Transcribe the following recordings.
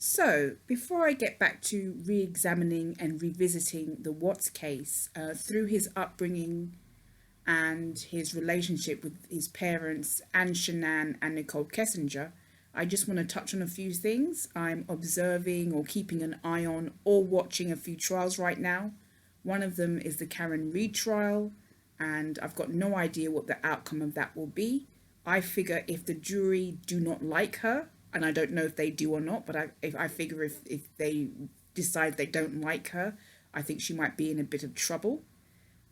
So, before I get back to re examining and revisiting the Watts case, through his upbringing and his relationship with his parents and Shanann and Nicole Kessinger, I just want to touch on a few things. I'm observing or keeping an eye on or watching a few trials right now. One of them is the Karen Read trial, and I've got no idea what the outcome of that will be. I figure if the jury do not like her, and I don't know if they do or not, but I figure if they decide they don't like her, I think she might be in a bit of trouble.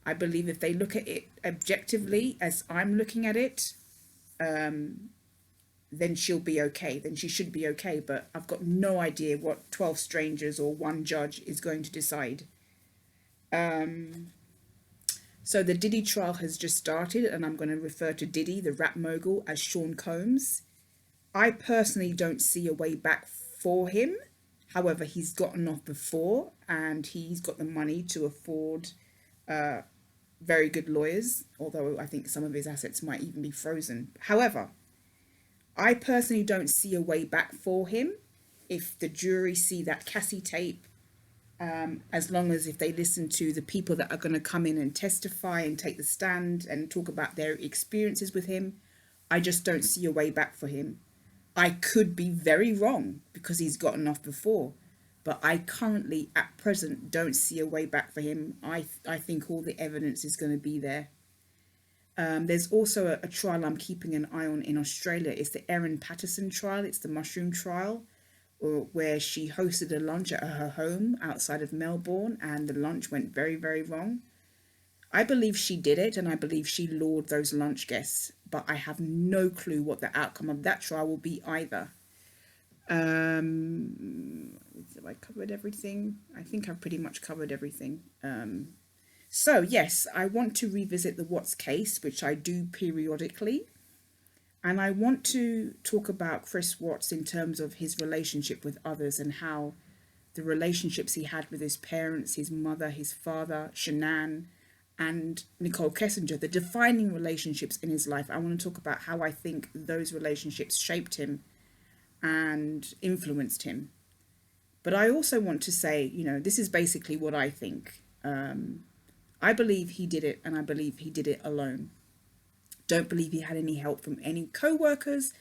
I believe if they look at it objectively, as I'm looking at it, then she'll be okay. Then she should be okay. But I've got no idea what 12 strangers or one judge is going to decide. So the Diddy trial has just started, and I'm going to refer to Diddy, the rap mogul, as Sean Combs. I personally don't see a way back for him. However, he's gotten off before, and he's got the money to afford very good lawyers, although I think some of his assets might even be frozen. However, I personally don't see a way back for him if the jury see that Cassie tape, as long as if they listen to the people that are going to come in and testify and take the stand and talk about their experiences with him. I just don't see a way back for him. I could be very wrong because he's gotten off before, but I currently at present don't see a way back for him. I think all the evidence is going to be there. There's also a trial I'm keeping an eye on in Australia. It's the Erin Patterson trial. It's the mushroom trial, where she hosted a lunch at her home outside of Melbourne, and the lunch went very, very wrong. I believe she did it, and I believe she lured those lunch guests, but I have no clue what the outcome of that trial will be either. Have I covered everything? I think I've pretty much covered everything. So yes, I want to revisit the Watts case, which I do periodically. And I want to talk about Chris Watts in terms of his relationship with others and how the relationships he had with his parents, his mother, his father, Shanann, and Nicole Kessinger, the defining relationships in his life. I want to talk about how I think those relationships shaped him and influenced him. But I also want to say, this is basically what I think. I believe he did it, and I believe he did it alone. Don't believe he had any help from any co-workers,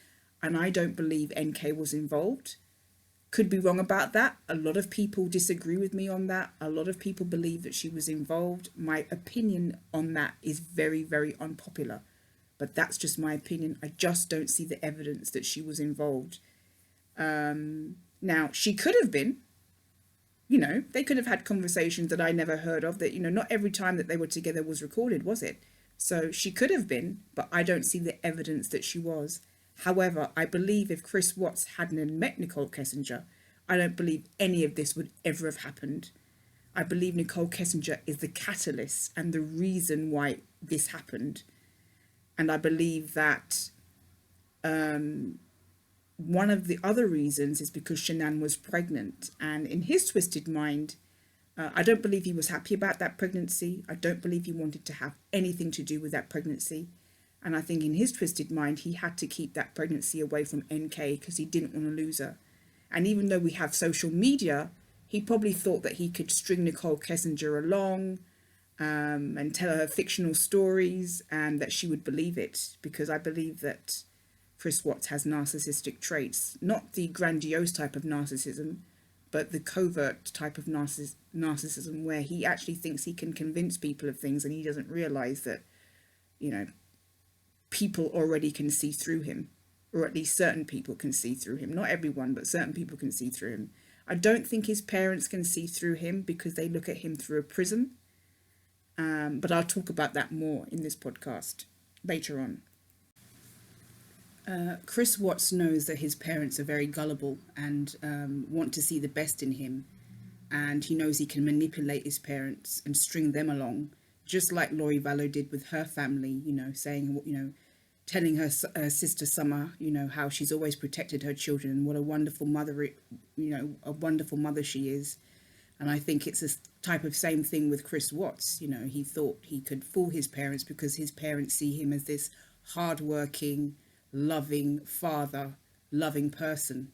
and I don't believe NK was involved. Could be wrong about that. A lot of people disagree with me on that. A lot of people believe that she was involved. My opinion on that is very, very unpopular, but that's just my opinion. I just don't see the evidence that she was involved. Now, she could have been. They could have had conversations that I never heard of, that, not every time that they were together was recorded, was it? So she could have been, but I don't see the evidence that she was. However, I believe if Chris Watts hadn't met Nicole Kessinger, I don't believe any of this would ever have happened. I believe Nicole Kessinger is the catalyst and the reason why this happened. And I believe that one of the other reasons is because Shanann was pregnant. And in his twisted mind, I don't believe he was happy about that pregnancy. I don't believe he wanted to have anything to do with that pregnancy. And I think in his twisted mind, he had to keep that pregnancy away from NK because he didn't want to lose her. And even though we have social media, he probably thought that he could string Nicole Kessinger along and tell her fictional stories and that she would believe it. Because I believe that Chris Watts has narcissistic traits, not the grandiose type of narcissism, but the covert type of narcissism where he actually thinks he can convince people of things and he doesn't realize that, people already can see through him, or at least certain people can see through him. Not everyone, but certain people can see through him. I don't think his parents can see through him because they look at him through a prism. But I'll talk about that more in this podcast later on. Chris Watts knows that his parents are very gullible and want to see the best in him. And he knows he can manipulate his parents and string them along, just like Lori Vallow did with her family, saying, telling her sister Summer, how she's always protected her children and what a wonderful mother, a wonderful mother she is. And I think it's a type of same thing with Chris Watts. He thought he could fool his parents because his parents see him as this hardworking, loving father, loving person.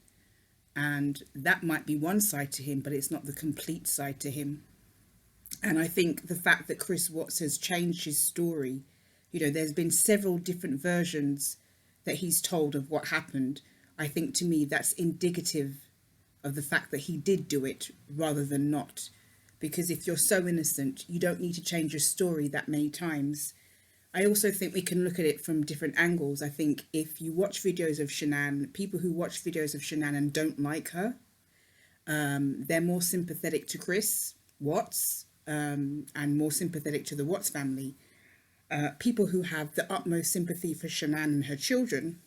And that might be one side to him, but it's not the complete side to him. And I think the fact that Chris Watts has changed his story, you know, there's been several different versions that he's told of what happened. I think to me that's indicative of the fact that he did do it rather than not. Because if you're so innocent, you don't need to change your story that many times. I also think we can look at it from different angles. I think if you watch videos of Shanann, people who watch videos of Shanann and don't like her, they're more sympathetic to Chris Watts, and more sympathetic to the Watts family. People who have the utmost sympathy for Shanann and her children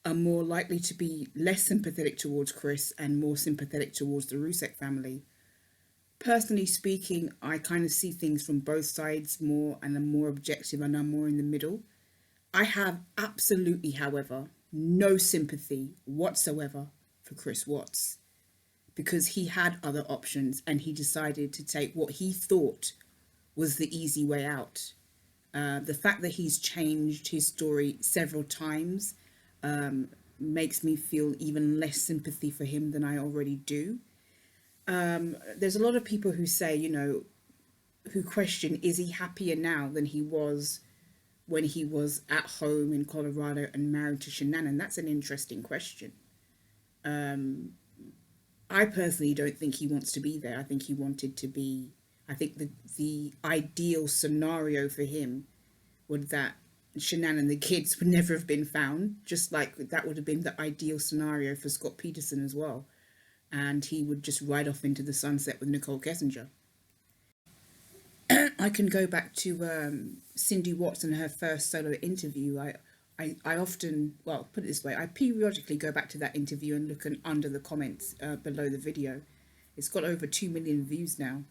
are more likely to be less sympathetic towards Chris and more sympathetic towards the Rusek family. Personally speaking, I kind of see things from both sides more, and I'm more objective, and I'm more in the middle. I have absolutely, however, no sympathy whatsoever for Chris Watts, because he had other options and he decided to take what he thought was the easy way out. The fact that he's changed his story several times makes me feel even less sympathy for him than I already do. There's a lot of people who say, you know, who question, is he happier now than he was when he was at home in Colorado and married to Shanann? And that's an interesting question. I personally don't think he wants to be there. I think he wanted to be, I think the ideal scenario for him would that Shanann and the kids would never have been found, just like that would have been the ideal scenario for Scott Peterson as well. And he would just ride off into the sunset with Nicole Kessinger. I can go back to Cindy Watts and her first solo interview. I often, well, put it this way, I periodically go back to that interview and look under the comments below the video. It's got over 2 million views now.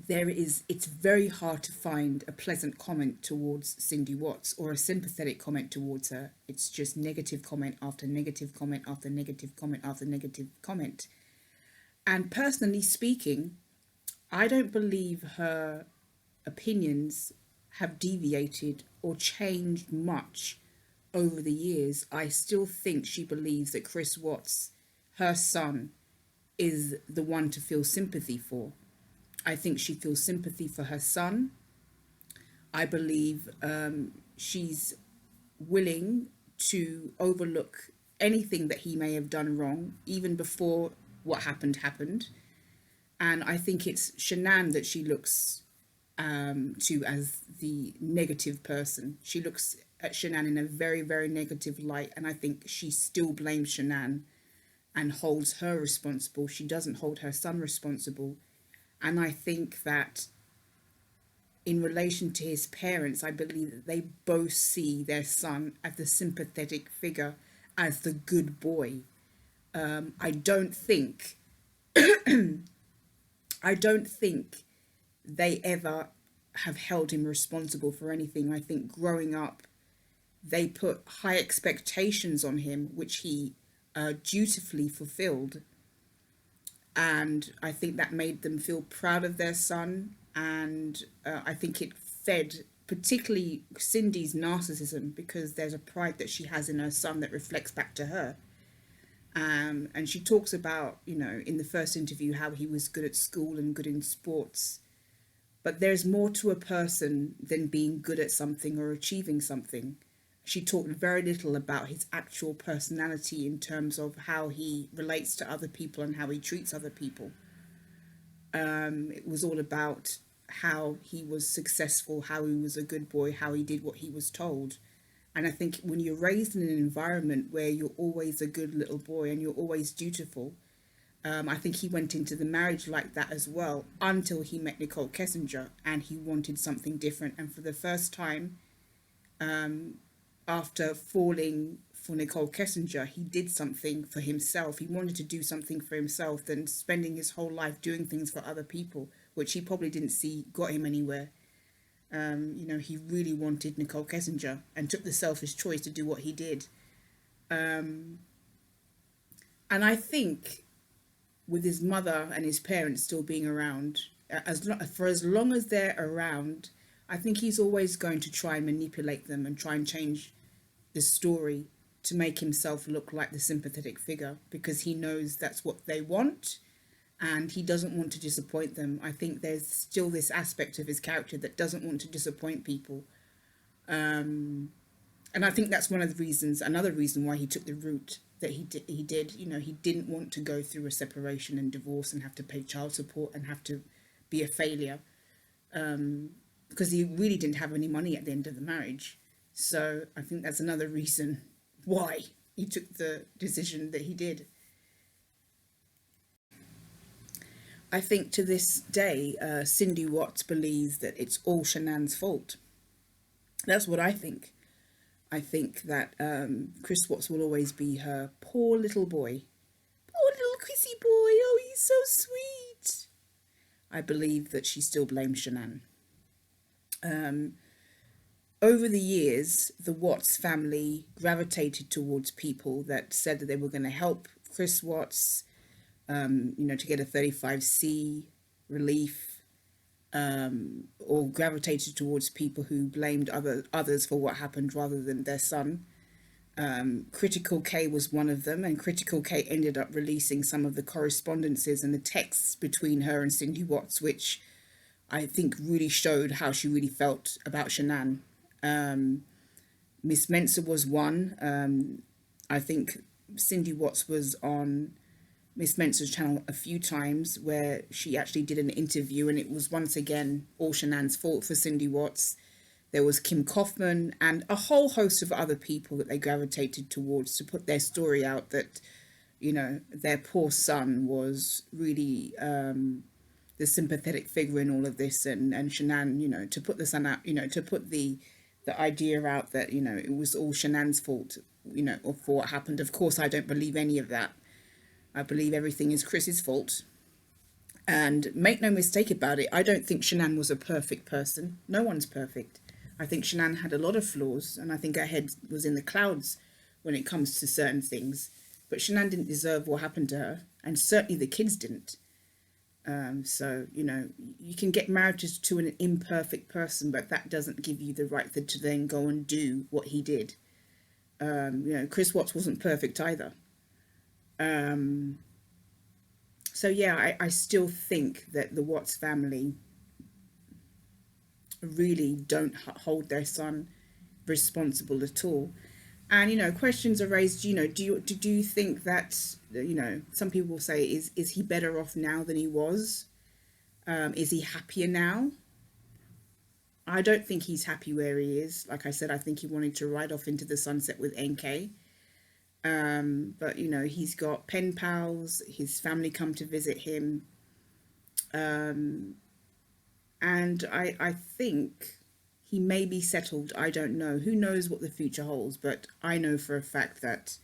It's very hard to find a pleasant comment towards Cindy Watts or a sympathetic comment towards her. It's just negative comment after negative comment after negative comment after negative comment. And personally speaking, I don't believe her opinions have deviated or changed much over the years. I still think she believes that Chris Watts, her son, is the one to feel sympathy for. I think she feels sympathy for her son. I believe she's willing to overlook anything that he may have done wrong, even before what happened. And I think it's Shanann that she looks to as the negative person. She looks at Shanann in a very, very negative light. And I think she still blames Shanann and holds her responsible. She doesn't hold her son responsible. And I think that in relation to his parents, I believe that they both see their son as the sympathetic figure, as the good boy. I don't think they ever have held him responsible for anything. I think growing up, they put high expectations on him, which he dutifully fulfilled. And I think that made them feel proud of their son. And I think it fed particularly Cindy's narcissism, because there's a pride that she has in her son that reflects back to her. And she talks about, you know, in the first interview, how he was good at school and good in sports. But there's more to a person than being good at something or achieving something. She talked very little about his actual personality in terms of how he relates to other people and how he treats other people. It was all about how he was successful, how he was a good boy, how he did what he was told. And I think when you're raised in an environment where you're always a good little boy and you're always dutiful, I think he went into the marriage like that as well, until he met Nicole Kessinger and he wanted something different. And for the first time, after falling for Nicole Kessinger, he did something for himself. He wanted to do something for himself than spending his whole life doing things for other people, which he probably didn't see got him anywhere. You know, he really wanted Nicole Kessinger and took the selfish choice to do what he did. And I think with his mother and his parents still being around, for as long as they're around, I think he's always going to try and manipulate them and try and change the story to make himself look like the sympathetic figure, because he knows that's what they want and he doesn't want to disappoint them. I think there's still this aspect of his character that doesn't want to disappoint people. And I think that's one of the reasons, another reason why he took the route that he did. You know, he didn't want to go through a separation and divorce and have to pay child support and have to be a failure, because he really didn't have any money at the end of the marriage. So I think that's another reason why he took the decision that he did. I think to this day, Cindy Watts believes that it's all Shanann's fault. That's what I think. I think that Chris Watts will always be her poor little boy. Poor little Chrissy boy. Oh, he's so sweet. I believe that she still blames Shanann. Over the years, the Watts family gravitated towards people that said that they were going to help Chris Watts, to get a 35C relief, or gravitated towards people who blamed others for what happened rather than their son. Critical K was one of them, and Critical K ended up releasing some of the correspondences and the texts between her and Cindy Watts, which I think really showed how she really felt about Shanann. Miss Mensah was one. I think Cindy Watts was on Miss Mensah's channel a few times where she actually did an interview, and it was once again all Shanann's fault for Cindy Watts. There was Kim Kaufman and a whole host of other people that they gravitated towards to put their story out that, their poor son was really the sympathetic figure in all of this, and Shanann, to put the son out, to put the idea out that, it was all Shanann's fault, or for what happened. Of course, I don't believe any of that. I believe everything is Chris's fault. And make no mistake about it, I don't think Shanann was a perfect person. No one's perfect. I think Shanann had a lot of flaws, and I think her head was in the clouds when it comes to certain things. But Shanann didn't deserve what happened to her, and certainly the kids didn't. So, you can get married to an imperfect person, but that doesn't give you the right to then go and do what he did. Chris Watts wasn't perfect either. So yeah, I still think that the Watts family really don't hold their son responsible at all. And questions are raised. Do you think that some people will say, is he better off now than he was? Is he happier now? I don't think he's happy where he is. Like I said, I think he wanted to ride off into the sunset with NK. But he's got pen pals, his family come to visit him. And I think he may be settled. I don't know. Who knows what the future holds? But I know for a fact that,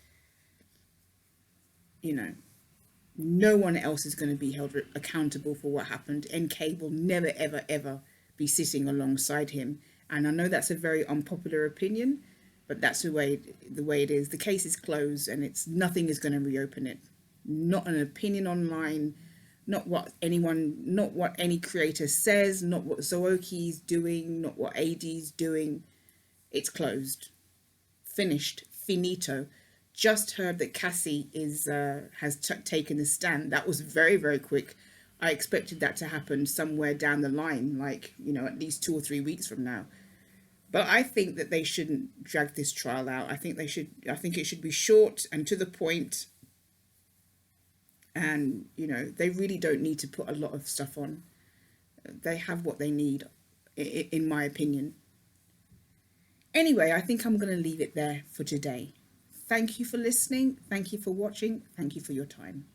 no one else is going to be held accountable for what happened. NK will never, ever, ever be sitting alongside him. And I know that's a very unpopular opinion, but that's the way it is. The case is closed, and nothing is going to reopen it. Not an opinion online, not what any creator says, not what Zowoki is doing, not what AD's doing. It's closed. Finished. Finito. Just heard that Cassie has taken the stand. That was very, very quick. I expected that to happen somewhere down the line, like, at least 2 or 3 weeks from now. But I think that they shouldn't drag this trial out. I think it should be short and to the point. And, they really don't need to put a lot of stuff on. They have what they need, in my opinion. Anyway, I think I'm going to leave it there for today. Thank you for listening. Thank you for watching. Thank you for your time.